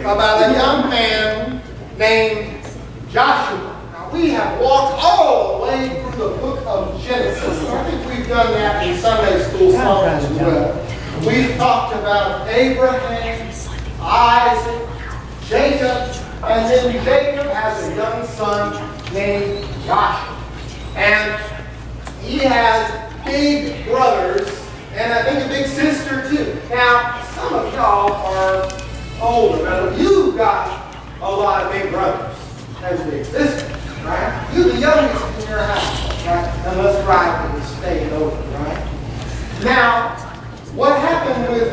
About a young man named Joshua. Now we have walked all the way through the book of Genesis. I think we've done that in Sunday school songs as well. We've talked about Abraham, Isaac, Jacob, and then Jacob has a young son named Joshua. And he has big brothers and I think a big sister too. Now, some of y'all are older. Now, you've got a lot of big brothers and big sisters, right? You're the youngest in your house, right? Unless Riley is staying over, right? Now, what happened with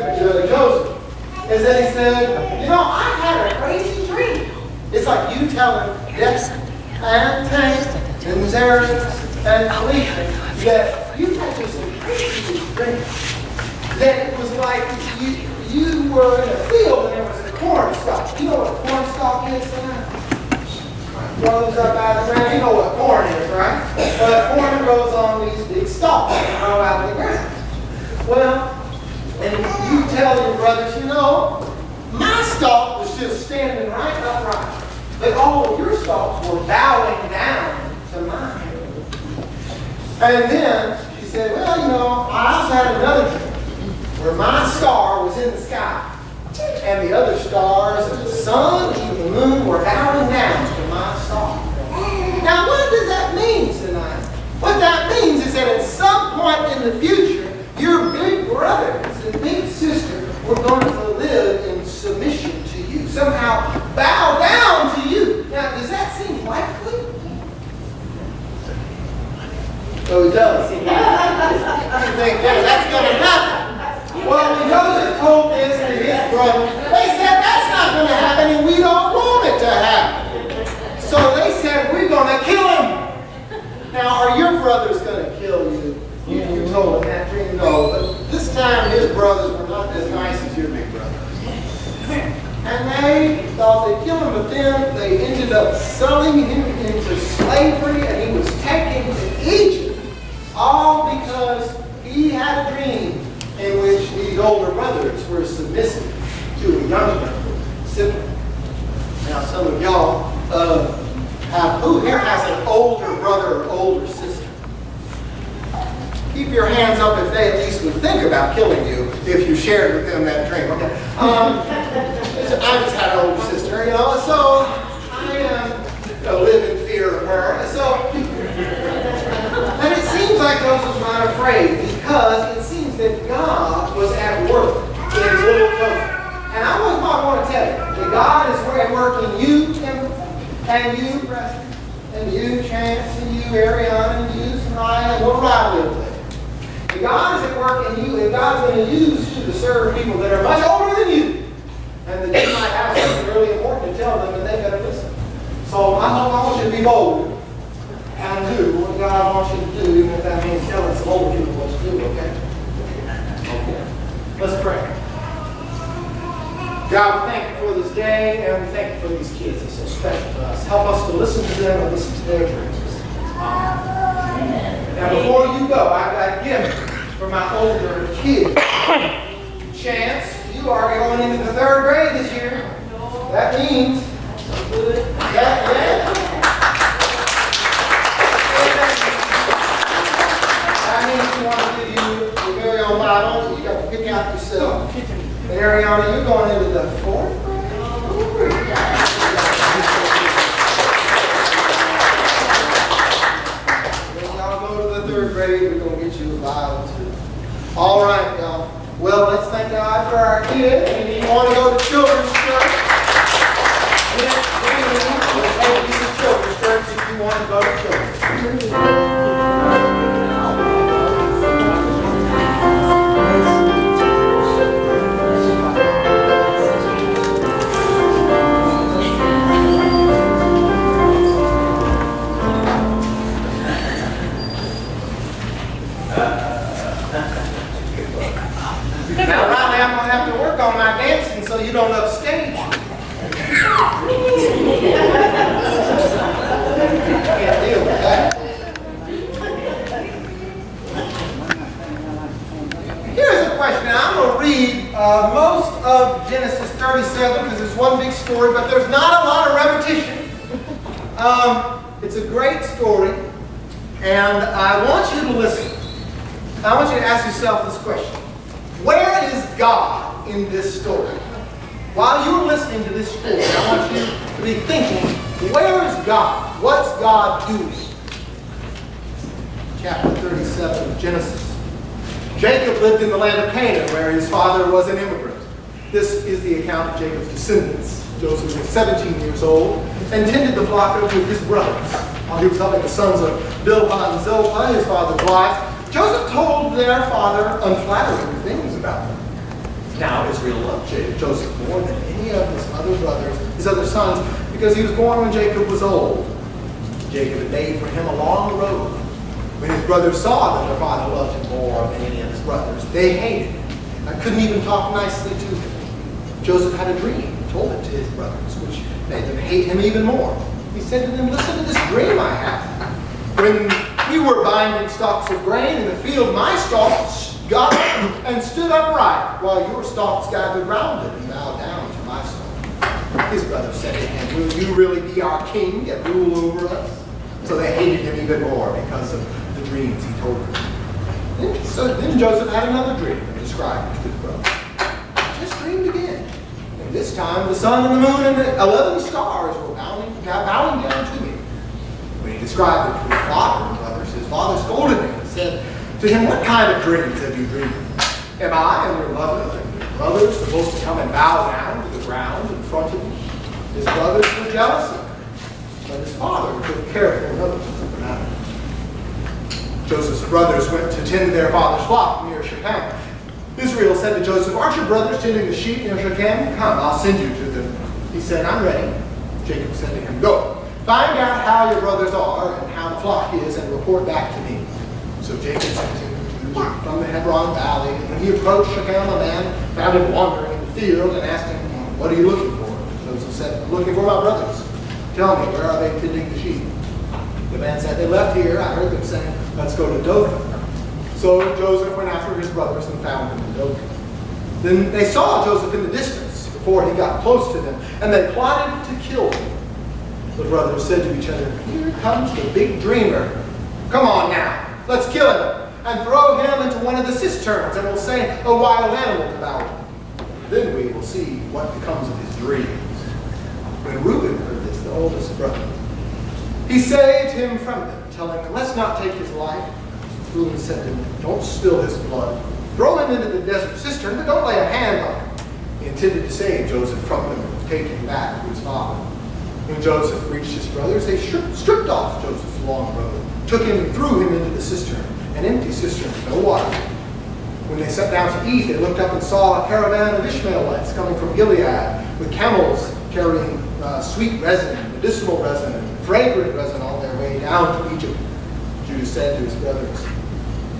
Joseph is that he said, you know, I had a crazy dream. It's like you telling Dex and Tank and Zara and Alicia that you had this crazy dream. That it was like you were in a field and there was a corn stalk. You know what a corn stalk is? Grows up out of the ground. You know what corn is, right? But corn grows on these big stalks that grow out of the ground. Well, and you tell your brothers, you know, my stalk was just standing right upright. But all of your stalks were bowing down to mine. And then she said, well, you know, I also had another dream where my star was in the sky. And the other stars and the sun and the moon were bowing down to my star. Now, what does that mean tonight? What that means is that at some point in the future, your big brothers and big sister were going to live in submission to you, somehow bow down to you. Now, does that seem likely? Oh, it does. You think, yeah, that's going to happen. Well, when Joseph told this to his brothers, they said, that's not going to happen, and we don't want it to happen. So they said, we're going to kill him. Now, are your brothers going to kill you? You told them that dream? No, but this time his brothers were not as nice as your big brothers. And they thought they'd kill him, but then they ended up selling him into slavery, and he was taken to Egypt, all because he had a dream in which these older brothers were submissive to a younger sibling. Now, some of y'all who here has an older brother or older sister? Keep your hands up if they at least would think about killing you if you shared with them that dream. Okay. I just had an older sister, you know, so I live in fear of her. So, and it seems like Joseph's not afraid because it seems that God was at work in his little Joseph. And I want to tell you that God is at work in you, Timothy, and you, Preston, and you, Chance, and you, Ariana, and you, Samaya, and little Riley over there. And God is at work in you, and God's going to use you to serve people that are much older than you. And that you might have something really important to tell them, and they better listen. So I want you to be bold and do what God wants you to do, even if that means telling some older people what to do, okay? Okay. Let's pray. God, we thank you for this day, and we thank you for these kids. It's so special to us. Help us to listen to them and listen to their dreams. Now, before you go, I've got a gift for my older kids. Chance, you are going into the 3rd grade this year. That means that means we want to give you your very own Bible. You got to pick out yourself. And Ariana, you're going into the 4th grade? When y'all go to the 3rd grade, we're going to get you a Bible too. All right, y'all. Well, let's thank God for our kids. And if you want to go to children's church, we'll take you to children's church if you want to go to children's church. 37 because it's one big story, but there's not a lot of repetition. It's a great story, and I want you to listen. I want you to ask yourself this question. Where is God in this story? While you're listening to this story, I want you to be thinking, where is God? What's God doing? Chapter 37 of Genesis. Jacob lived in the land of Canaan, where his father was an immigrant. This is the account of Jacob's descendants. Joseph was 17 years old and tended the flock with his brothers. While he was helping the sons of Bilhah and Zilpah, his father's wife, Joseph told their father unflattering things about them. Now Israel loved Joseph more than any of his other brothers, his other sons, because he was born when Jacob was old. Jacob had made for him a long road. When his brothers saw that their father loved him more than any of his brothers, they hated him and couldn't even talk nicely to him. Joseph had a dream and told it to his brothers, which made them hate him even more. He said to them, "Listen to this dream I had. When you were binding stalks of grain in the field, my stalks got up and stood upright, while your stalks gathered round it and bowed down to my stalk." His brothers said to him, "Will you really be our king and rule over us?" So they hated him even more because of the dreams he told them. So then Joseph had another dream and described it to his brothers. "I just dreamed again. And this time the sun and the moon and the 11 stars were bowing down to me." When he described it to his father and brothers, his father scolded him and said to him, "What kind of dreams have you dreamed? Am I and your mother and your brothers supposed to come and bow down to the ground in front of you?" His brothers were jealous of him, but his father took careful notice of the matter. Joseph's brothers went to tend their father's flock near Shechem. Israel said to Joseph, "Aren't your brothers tending the sheep near Shechem? Come, I'll send you to them." He said, "I'm ready." Jacob said to him, "Go, find out how your brothers are and how the flock is, and report back to me." So Jacob sent him from the Hebron valley. And when he approached Shechem, a man found him wandering in the field and asked him, "What are you looking for?" Joseph said, "I'm looking for my brothers. Tell me, where are they tending the sheep?" The man said, "They left here. I heard them saying, 'Let's go to Dothan.'" So Joseph went after his brothers and found them in Dothan. Then they saw Joseph in the distance before he got close to them, and they plotted to kill him. The brothers said to each other, "Here comes the big dreamer. Come on now, let's kill him and throw him into one of the cisterns, and we'll say a wild animal devoured him. Then we will see what becomes of his dreams." When Reuben heard this, the oldest brother, he saved him from them, telling them, "Let's not take his life." Reuben said to him, "Don't spill his blood. Throw him into the desert cistern, but don't lay a hand on him." He intended to save Joseph from them and take him back to his father. When Joseph reached his brothers, they stripped off Joseph's long robe, took him and threw him into the cistern, an empty cistern with no water. When they sat down to eat, they looked up and saw a caravan of Ishmaelites coming from Gilead with camels carrying sweet resin, medicinal resin, and fragrant resin on their way down to Egypt. Judah said to his brothers,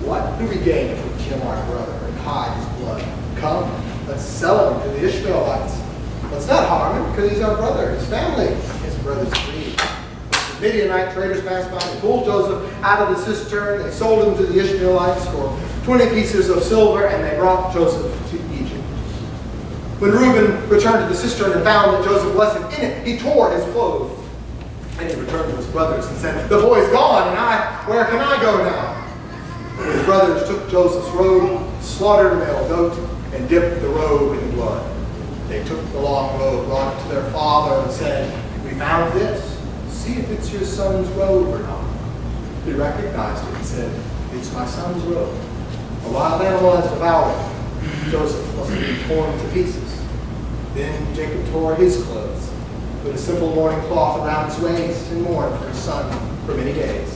"What do we gain if we kill our brother and hide his blood? Come, let's sell him to the Ishmaelites. Let's not harm him because he's our brother, his family." His brothers agreed. The Midianite traders passed by. They pulled Joseph out of the cistern. They sold him to the Ishmaelites for 20 pieces of silver, and they brought Joseph to Egypt. When Reuben returned to the cistern and found that Joseph wasn't in it, he tore his clothes. And he returned to his brothers and said, "The boy's gone, and where can I go now?" His brothers took Joseph's robe, slaughtered a male goat, and dipped the robe in blood. They took the long robe, brought it to their father, and said, "We found this. See if it's your son's robe or not." He recognized it and said, "It's my son's robe. A wild animal has devoured it." Joseph must have been torn to pieces. Then Jacob tore his clothes, put a simple mourning cloth around his waist, and mourned for his son for many days.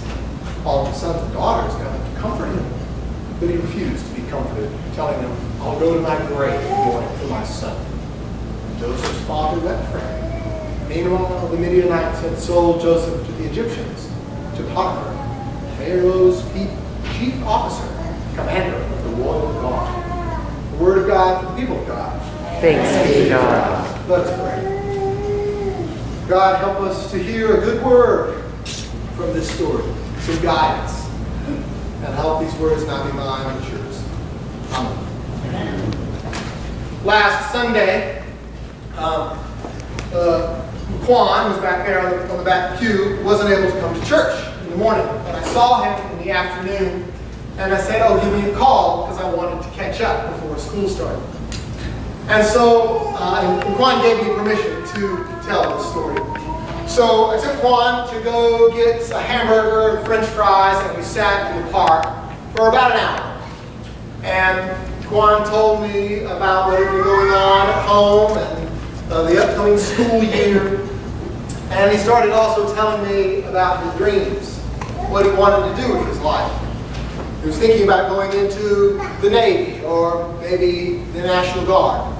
All of his sons and daughters gathered to comfort him, but he refused to be comforted, telling them, "I'll go to my grave mourning for my son." And Joseph's father wept for him. Meanwhile, the Midianites had sold Joseph to the Egyptians, to Potiphar, Pharaoh's chief officer, commander of the royal guard. The word of God for the people of God. Thanks be to God. Let us pray. God, help us to hear a good word from this story, some guidance, and help these words not be mine but yours. Amen. Last Sunday, Quan, who's back there on the back pew, wasn't able to come to church in the morning. But I saw him in the afternoon, and I said, oh, give me a call, because I wanted to catch up before school started. And so, and Quan gave me permission to tell the story. So I took Quan to go get a hamburger and french fries, and we sat in the park for about an hour. And Quan told me about what had been going on at home and the upcoming school year. And he started also telling me about his dreams, what he wanted to do with his life. He was thinking about going into the Navy or maybe the National Guard.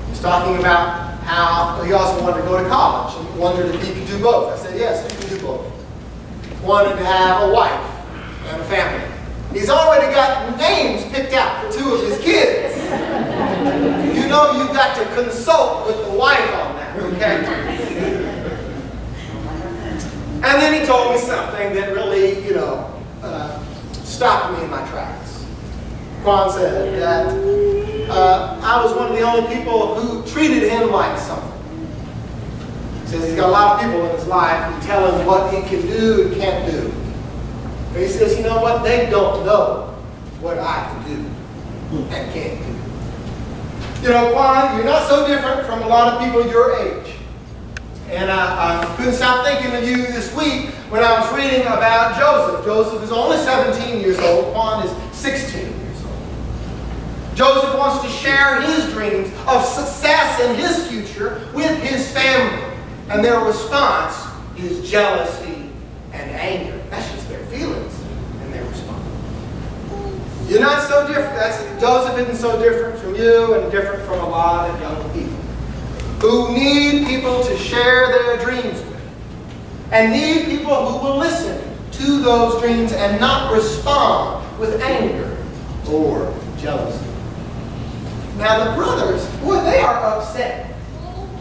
He was talking about how he also wanted to go to college and wondered if he could do both. I said, yes, you can do both. Wanted to have a wife and a family. He's already got names picked out for 2 of his kids. You know you've got to consult with the wife on that, okay? And then he told me something that really, stopped me in my tracks. Quan said that I was one of the only people who treated him like something. He says he's got a lot of people in his life who tell him what he can do and can't do. But he says, you know what? They don't know what I can do and can't do. You know, Quan, you're not so different from a lot of people your age. And I couldn't stop thinking of you this week when I was reading about Joseph. Joseph is only 17 years old. Quan is 16 years old. Joseph wants to share his dreams of success in his future with his family. And their response is jealousy and anger. That's just their feelings and their response. You're not so different. Joseph isn't so different from you and different from a lot of young people who need people to share their dreams with and need people who will listen to those dreams and not respond with anger or jealousy. Now the brothers, boy, they are upset.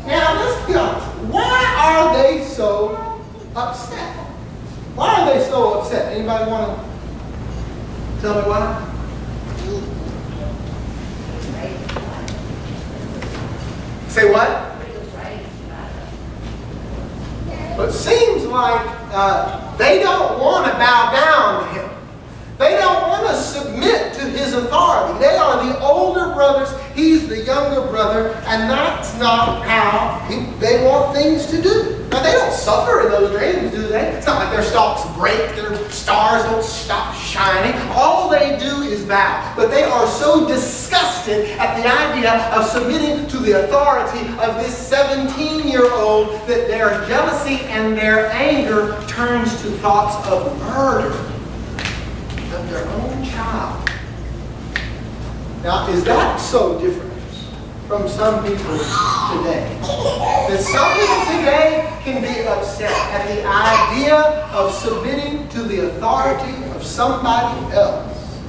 Now let's be honest. Why are they so upset? Why are they so upset? Anybody want to tell me why? Say what? But it seems like they don't want to bow down to him. They don't want to submit to his authority. They are the older brothers. He's the younger brother. And that's not how they want things to do. Now, they don't suffer in those dreams, do they? It's not like their stalks break. Their stars don't stop shining. All they do is bow. But they are so disgusted at the idea of submitting to the authority of this 17-year-old that their jealousy and their anger turns to thoughts of murder of their own child. Now, is that so different from some people today? That some people today can be upset at the idea of submitting to the authority of somebody else.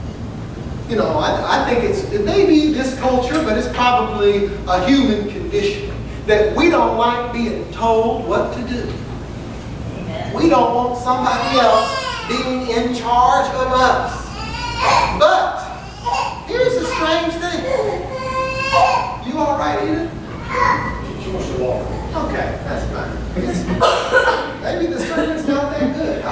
You know, I think it may be this culture, but it's probably a human condition that we don't like being told what to do. We don't want somebody else being in charge of us. But here's the strange thing. You all right, Edith? She wants to walk. Okay, that's fine. Maybe the sermon's not that good.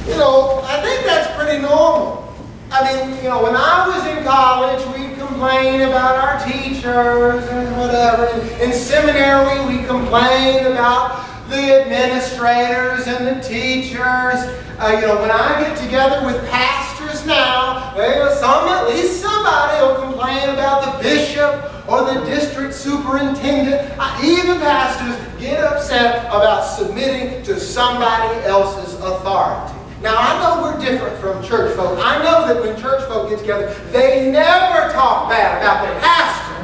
You know, I think that's pretty normal. I mean, you know, when I was in college, we'd complain about our teachers and whatever. In seminary, we complained about the administrators and the teachers. You know, when I get together with pastors now, at least somebody will complain about the bishop or the district superintendent. Even pastors get upset about submitting to somebody else's authority. Now, I know we're different from church folk. I know that when church folk get together, they never talk bad about their pastor.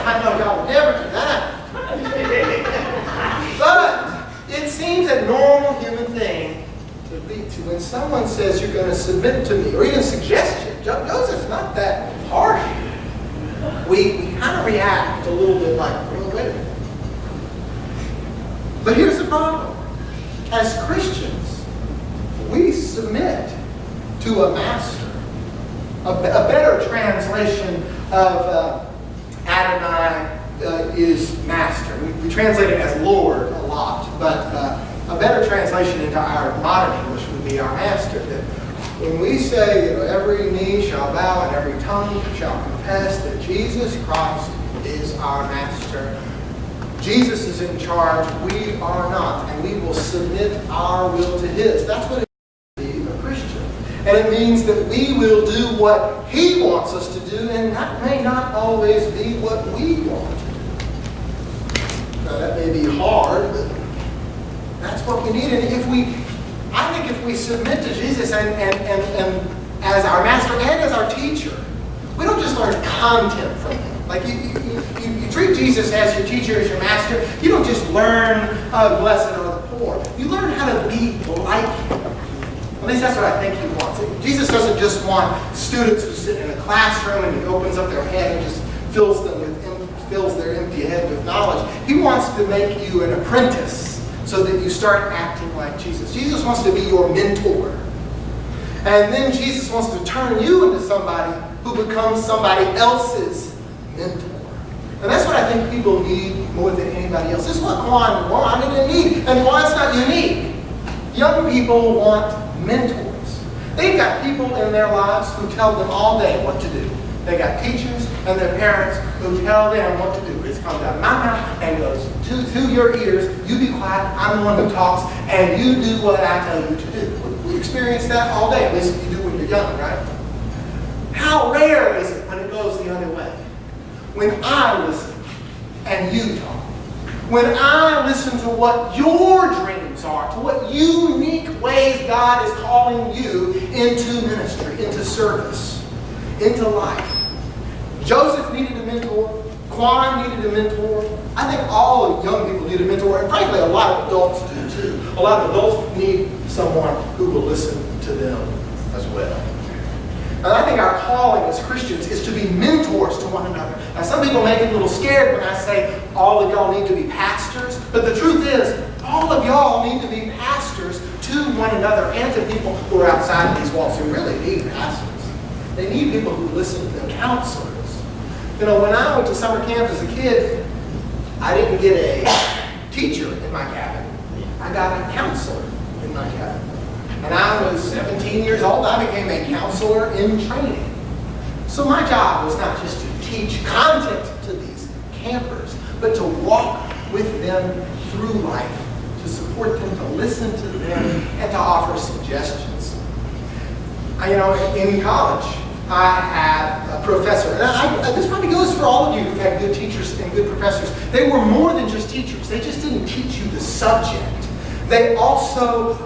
I know y'all would never do that. But it seems a normal human thing to when someone says you're going to submit to me, or even suggestion. Joseph's not that harsh. We kind of react a little bit like, well, wait a minute. But here's the problem. As Christians, we submit to a master. A better translation of Adonai is master. We translate it as Lord a lot, but a better translation into our modern English would be our master. That when we say, every knee shall bow and every tongue shall confess that Jesus Christ is our master, Jesus is in charge, we are not, and we will submit our will to his. That's what it means to be a Christian. And it means that we will do what he wants us to do, and that may not always be what we want to do. Now, that may be hard, but that's what we need. And I think if we submit to Jesus and as our master and as our teacher, we don't just learn content from him. Like you treat Jesus as your teacher, as your master. You don't just learn blessed are the poor. You learn how to be like him. At least that's what I think he wants. Jesus doesn't just want students who sit in a classroom and he opens up their head and just fills their empty head with knowledge. He wants to make you an apprentice so that you start acting like Jesus. Jesus wants to be your mentor. And then Jesus wants to turn you into somebody who becomes somebody else's mentor. And that's what I think people need more than anybody else. This is what Kwan wanted and need. And Kwan's not unique. Young people want mentors. They've got people in their lives who tell them all day what to do. They got teachers and their parents who tell them what to do. It comes out of my mouth and goes to your ears. You be quiet. I'm the one who talks, and you do what I tell you to do. We experience that all day. At least you do when you're young, right? How rare is it when it goes the other way? When I listen and you talk. When I listen to what your dreams are, to what unique ways God is calling you into ministry, into service, into life. Joseph needed a mentor. Kwan needed a mentor. I think all young people need a mentor, and frankly, a lot of adults do too. A lot of adults need someone who will listen to them as well. And I think our calling as Christians is to be mentors to one another. Now, some people may get a little scared when I say all of y'all need to be pastors, but the truth is, all of y'all need to be pastors to one another and to people who are outside of these walls who really need pastors. They need people who listen to them, counselors. When I went to summer camp as a kid, I didn't get a teacher in my cabin. I got a counselor in my cabin. And I was 17 years old. I became a counselor in training. So my job was not just to teach content to these campers, but to walk with them through life, to support them, to listen to them, and to offer suggestions. In college, I had a professor. And this probably goes for all of you who've had good teachers and good professors. They were more than just teachers. They just didn't teach you the subject. They also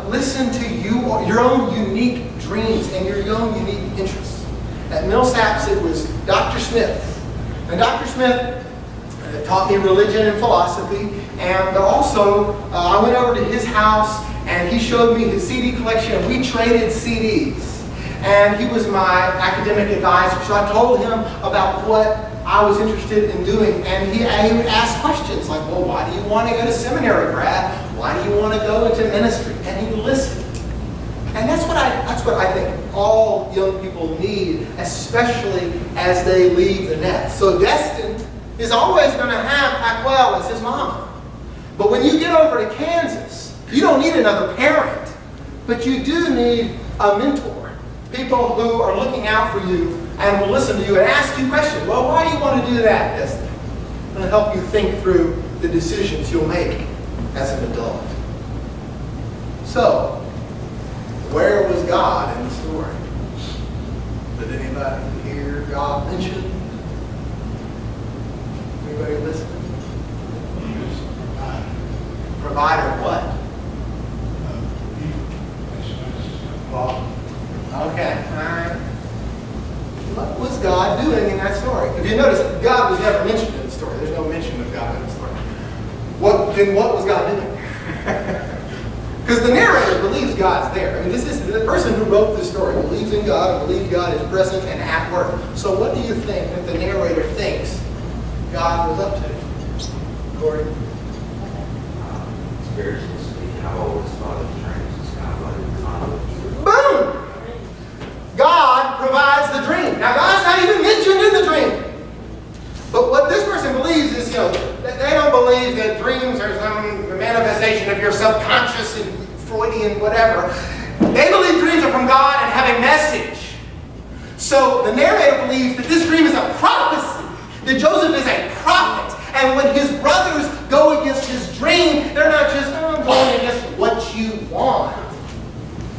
listen to you, your own unique dreams and your own unique interests. At Millsaps, it was Dr. Smith. And Dr. Smith taught me religion and philosophy. And also, I went over to his house and he showed me his CD collection, and we traded CDs. And he was my academic advisor, so I told him about what I was interested in doing. And he would ask questions like, well, why do you want to go to seminary, Brad? Why do you want to go into ministry? And he listened. And that's what I think all young people need, especially as they leave the nest. So Destin is always going to have Paquel as his mama. But when you get over to Kansas, you don't need another parent, but you do need a mentor. People who are looking out for you and will listen to you and ask you questions. Well, why do you want to do that, Destin? I'm going to help you think through the decisions you'll make as an adult. So, where was God in the story? Did anybody hear God mentioned? Anybody listening? Provider of what? Okay, all right. What was God doing in that story? If you notice, God was never mentioned in the story. There's no mention of God in the story. Then what was God doing? Because the narrator believes God's there. I mean, this is the person who wrote this story believes in God and believes God is present and at work. So what do you think that the narrator thinks God was up to? Corey? Spiritually speaking, I've always thought of dreams as kind of like a conduit. Boom! Now, God's not even mentioned in the dream. But what this person believes is, that they don't believe that dreams are some manifestation of your subconscious and Freudian whatever. They believe dreams are from God and have a message. So the narrator believes that this dream is a prophecy, that Joseph is a prophet. And when his brothers go against his dream, they're not just going against what you want.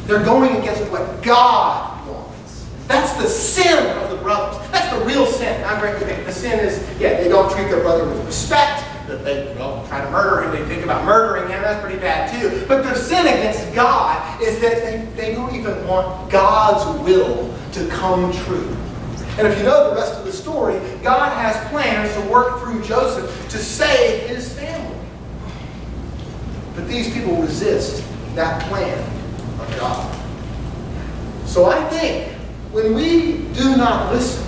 They're going against what God wants. That's the sin of the brothers. That's the real sin. The sin is, they don't treat their brother with respect. That they try to murder him. They think about murdering him. That's pretty bad too. But their sin against God is that they don't even want God's will to come true. And if you know the rest of the story, God has plans to work through Joseph to save his family. But these people resist that plan of God. So I think when we do not listen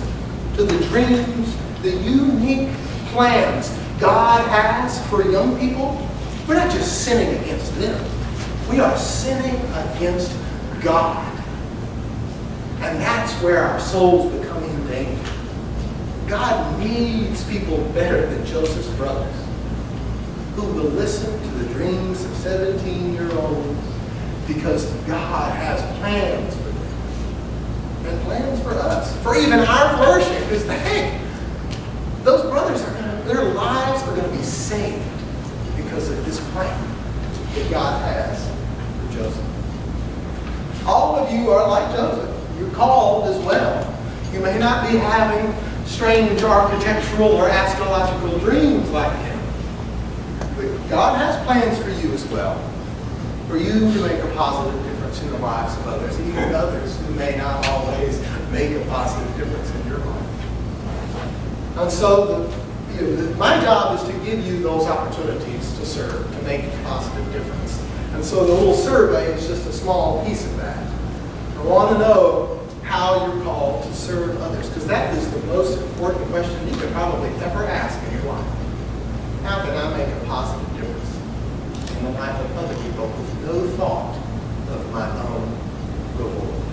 to the dreams, the unique plans God has for young people, we're not just sinning against them. We are sinning against God. And that's where our souls become in danger. God needs people better than Joseph's brothers, who will listen to the dreams of 17-year-olds, because God has plans for them. And plans for us, for even our flourishing. Because those brothers their lives are going to be saved because of this plan that God has for Joseph. All of you are like Joseph. You're called as well. You may not be having strange architectural or astrological dreams like him. But God has plans for you as well. For you to make a positive difference in the lives of others, even others who may not always make a positive difference in your life. And so my job is to give you those opportunities to serve, to make a positive difference. And so the little survey is just a small piece of that. I want to know how you're called to serve others, because that is the most important question you could probably ever ask in your life. How can I make a positive difference in the life of other people with no thought of my own reward?